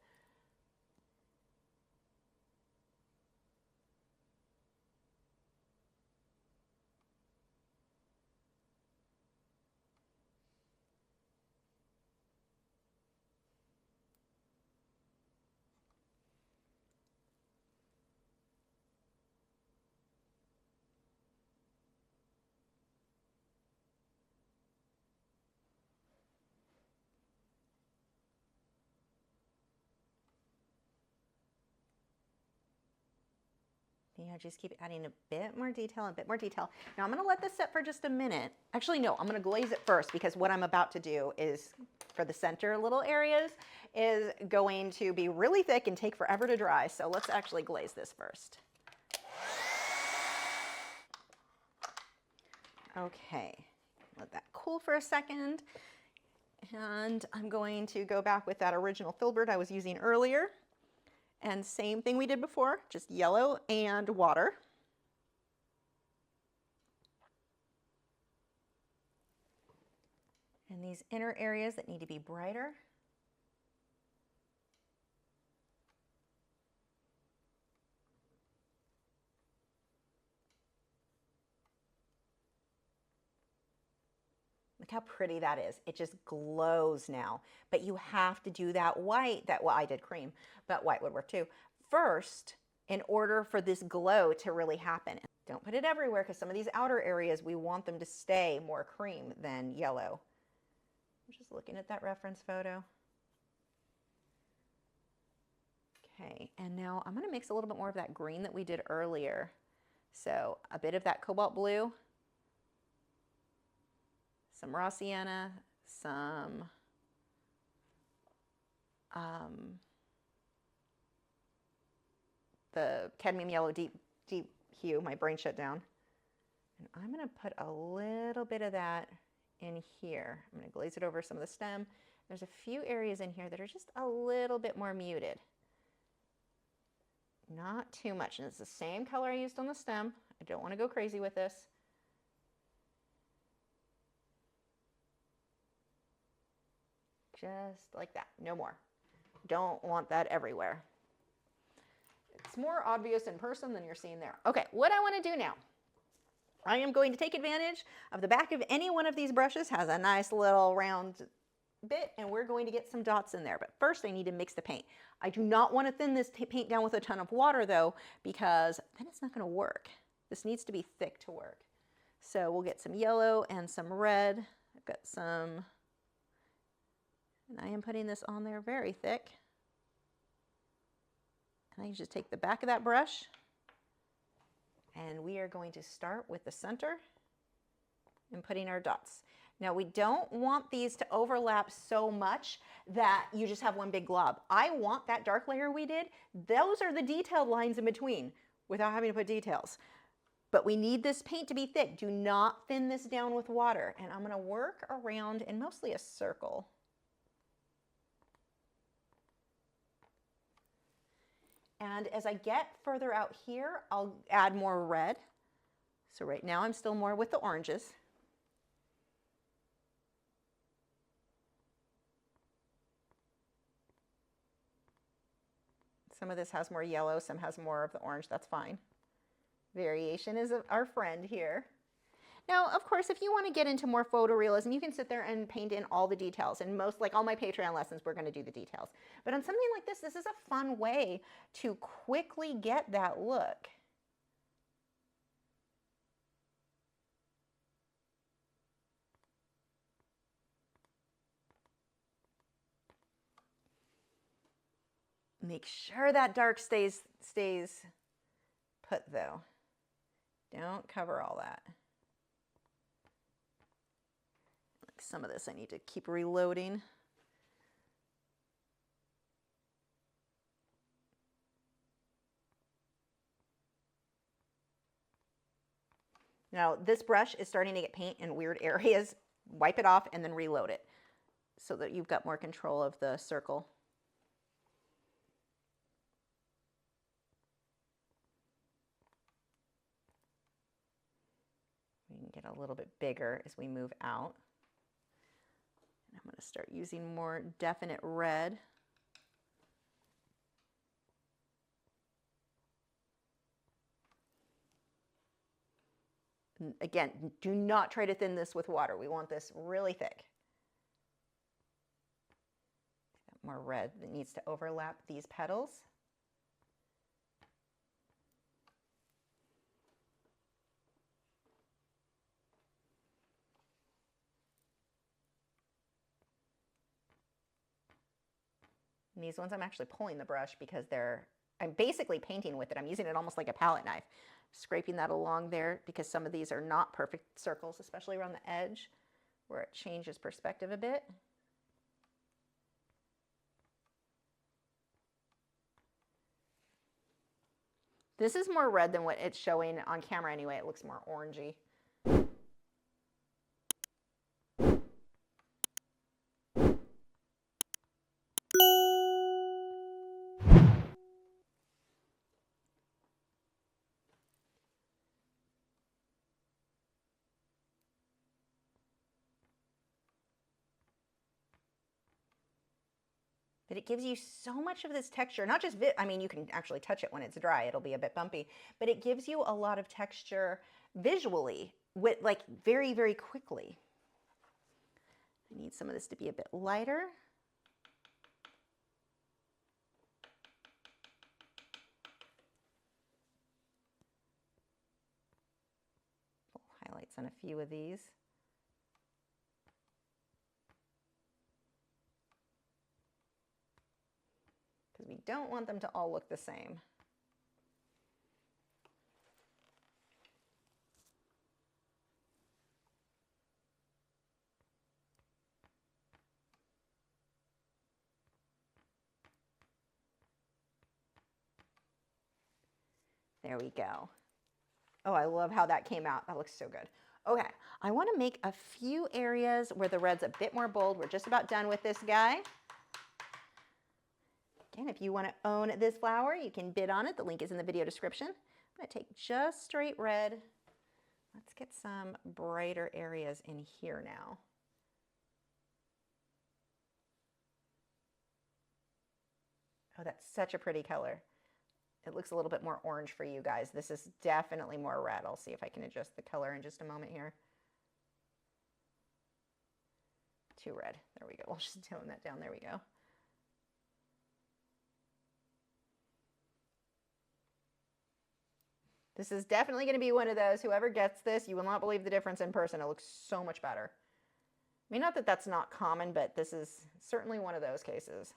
you know, just keep adding a bit more detail, a bit more detail. Now I'm gonna let this set for just a minute. Actually, no, I'm gonna glaze it first because what I'm about to do is, for the center little areas, is going to be really thick and take forever to dry. So let's actually glaze this first. Okay, let that cool for a second. And I'm going to go back with that original filbert I was using earlier. And same thing we did before, just yellow and water. And these inner areas that need to be brighter. Look how pretty that is. It just glows now. But you have to do that white, well, I did cream, but white would work too, first in order for this glow to really happen. Don't put it everywhere because some of these outer areas, we want them to stay more cream than yellow. I'm just looking at that reference photo. Okay, and now I'm going to mix a little bit more of that green that we did earlier. So a bit of that cobalt blue, some raw sienna, some the cadmium yellow deep hue. My brain shut down. And I'm going to put a little bit of that in here. I'm going to glaze it over some of the stem. There's a few areas in here that are just a little bit more muted. Not too much. And it's the same color I used on the stem. I don't want to go crazy with this. Just like that, no more. Don't want that everywhere. It's more obvious in person than you're seeing there. Okay, what I want to do now, I am going to take advantage of the back of any one of these brushes, has a nice little round bit, and we're going to get some dots in there. But first I need to mix the paint. I do not want to thin this paint down with a ton of water though, because then it's not going to work. This needs to be thick to work. So we'll get some yellow and some red. I've got some, and I am putting this on there very thick. And I can just take the back of that brush, and we are going to start with the center and putting our dots. Now we don't want these to overlap so much that you just have one big glob. I want that dark layer we did, those are the detailed lines in between without having to put details. But we need this paint to be thick. Do not thin this down with water. And I'm going to work around in mostly a circle. And as I get further out here, I'll add more red. So right now I'm still more with the oranges. Some of this has more yellow, some has more of the orange, that's fine. Variation is our friend here. Now, of course, if you want to get into more photorealism, you can sit there and paint in all the details. And most, like all my Patreon lessons, we're going to do the details. But on something like this, this is a fun way to quickly get that look. Make sure that dark stays put though. Don't cover all that. Like some of this I need to keep reloading. Now this brush is starting to get paint in weird areas. Wipe it off and then reload it so that you've got more control of the circle. We can get a little bit bigger as we move out. And I'm going to start using more definite red. And again, do not try to thin this with water. We want this really thick. More red that needs to overlap these petals. And these ones I'm actually pulling the brush because they're I'm basically painting with it. I'm using it almost like a palette knife. Scraping that along there because some of these are not perfect circles, especially around the edge where it changes perspective a bit. This is more red than what it's showing on camera anyway. It looks more orangey. But it gives you so much of this texture, not just, I mean, you can actually touch it when it's dry. It'll be a bit bumpy, but it gives you a lot of texture visually, with like very, very quickly. I need some of this to be a bit lighter. Highlights on a few of these. Because we don't want them to all look the same. There we go. Oh, I love how that came out. That looks so good. Okay, I want to make a few areas where the red's a bit more bold. We're just about done with this guy. Again, if you want to own this flower, you can bid on it. The link is in the video description. I'm going to take just straight red. Let's get some brighter areas in here now. Oh, that's such a pretty color. It looks a little bit more orange for you guys. This is definitely more red. I'll see if I can adjust the color in just a moment here. Too red. There we go. We'll just tone that down. There we go. This is definitely going to be one of those, whoever gets this, you will not believe the difference in person. It looks so much better. I mean, not that that's not common, but this is certainly one of those cases.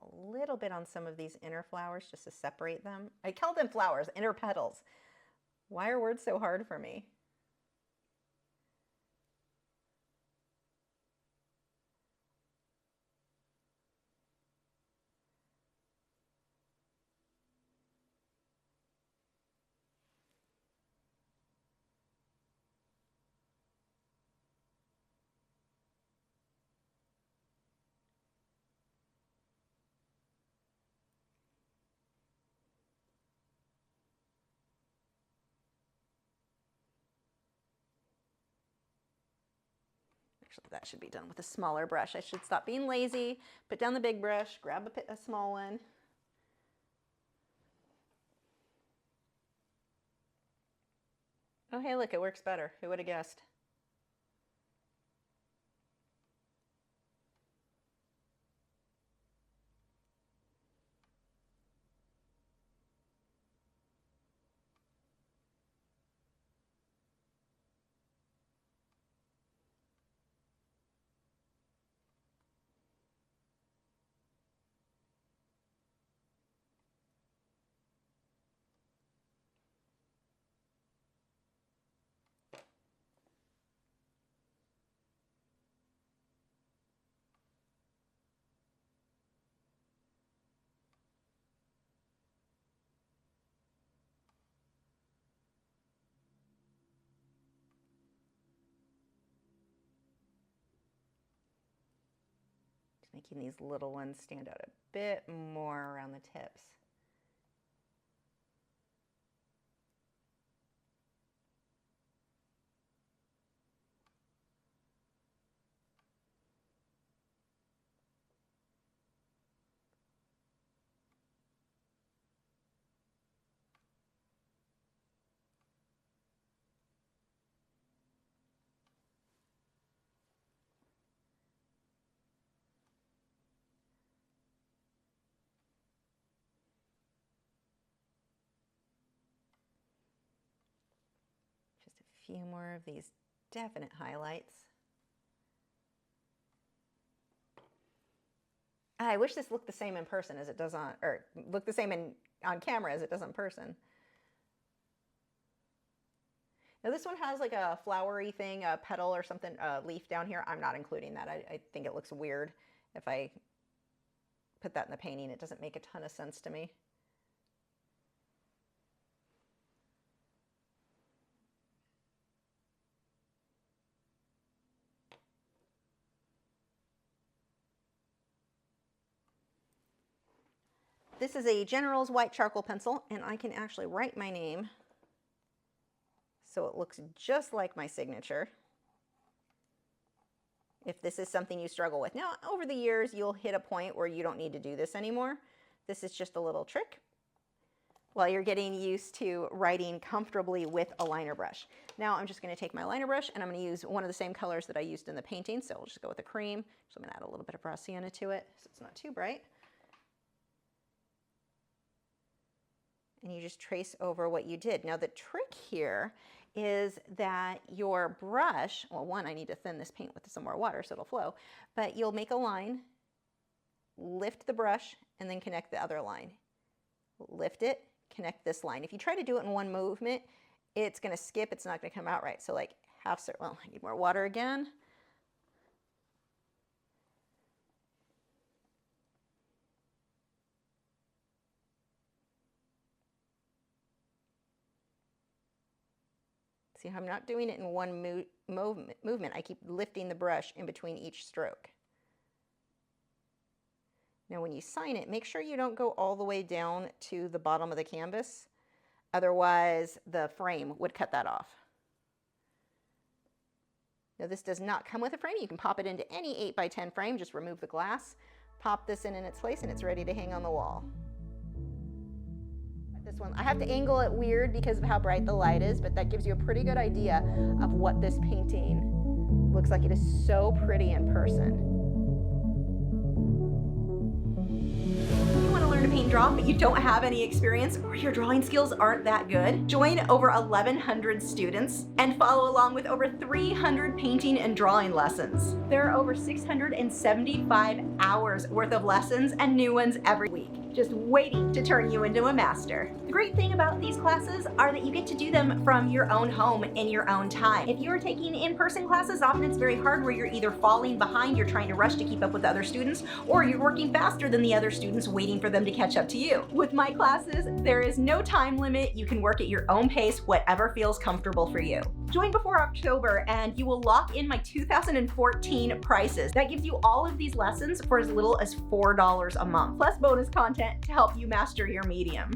A little bit on some of these inner flowers just to separate them. I call them flowers, inner petals. Why are words so hard for me? Actually, that should be done with a smaller brush. I should stop being lazy, put down the big brush, grab a small one. Oh, hey, look, it works better. Who would have guessed? Making these little ones stand out a bit more around the tips. few more of these definite highlights. I wish this looked the same in person as it does on, or looked the same on camera as it does in person. Now this one has like a flowery thing, a petal or something, a leaf down here. I'm not including that. I think it looks weird if I put that in the painting. It doesn't make a ton of sense to me. This is a General's white charcoal pencil, and I can actually write my name so it looks just like my signature, if this is something you struggle with. Now, over the years, you'll hit a point where you don't need to do this anymore. This is just a little trick while you're getting used to writing comfortably with a liner brush. Now, I'm just gonna take my liner brush, and I'm gonna use one of the same colors that I used in the painting, so we'll just go with the cream. So I'm gonna add a little bit of brown sienna to it, so it's not too bright. And you just trace over what you did. Now, the trick here is that your brush, well, one, I need to thin this paint with some more water so it'll flow, but you'll make a line, lift the brush, and then connect the other line. Lift it, connect this line. If you try to do it in one movement, it's gonna skip, it's not gonna come out right. So like half circle, well, I need more water again. See how I'm not doing it in one movement. I keep lifting the brush in between each stroke. Now when you sign it, make sure you don't go all the way down to the bottom of the canvas. Otherwise, the frame would cut that off. Now this does not come with a frame. You can pop it into any 8x10 frame. Just remove the glass, pop this in its place, and it's ready to hang on the wall. This one, I have to angle it weird because of how bright the light is, but that gives you a pretty good idea of what this painting looks like. It is so pretty in person. You want to learn to paint and draw, but you don't have any experience, or your drawing skills aren't that good? Join over 1,100 students and follow along with over 300 painting and drawing lessons. There are over 675 hours worth of lessons and new ones every week, just waiting to turn you into a master. The great thing about these classes are that you get to do them from your own home in your own time. If you're taking in-person classes, often it's very hard where you're either falling behind, you're trying to rush to keep up with other students, or you're working faster than the other students waiting for them to catch up to you. With my classes, there is no time limit. You can work at your own pace, whatever feels comfortable for you. Join before October and you will lock in my 2014 prices. That gives you all of these lessons for as little as $4 a month, plus bonus content to help you master your medium.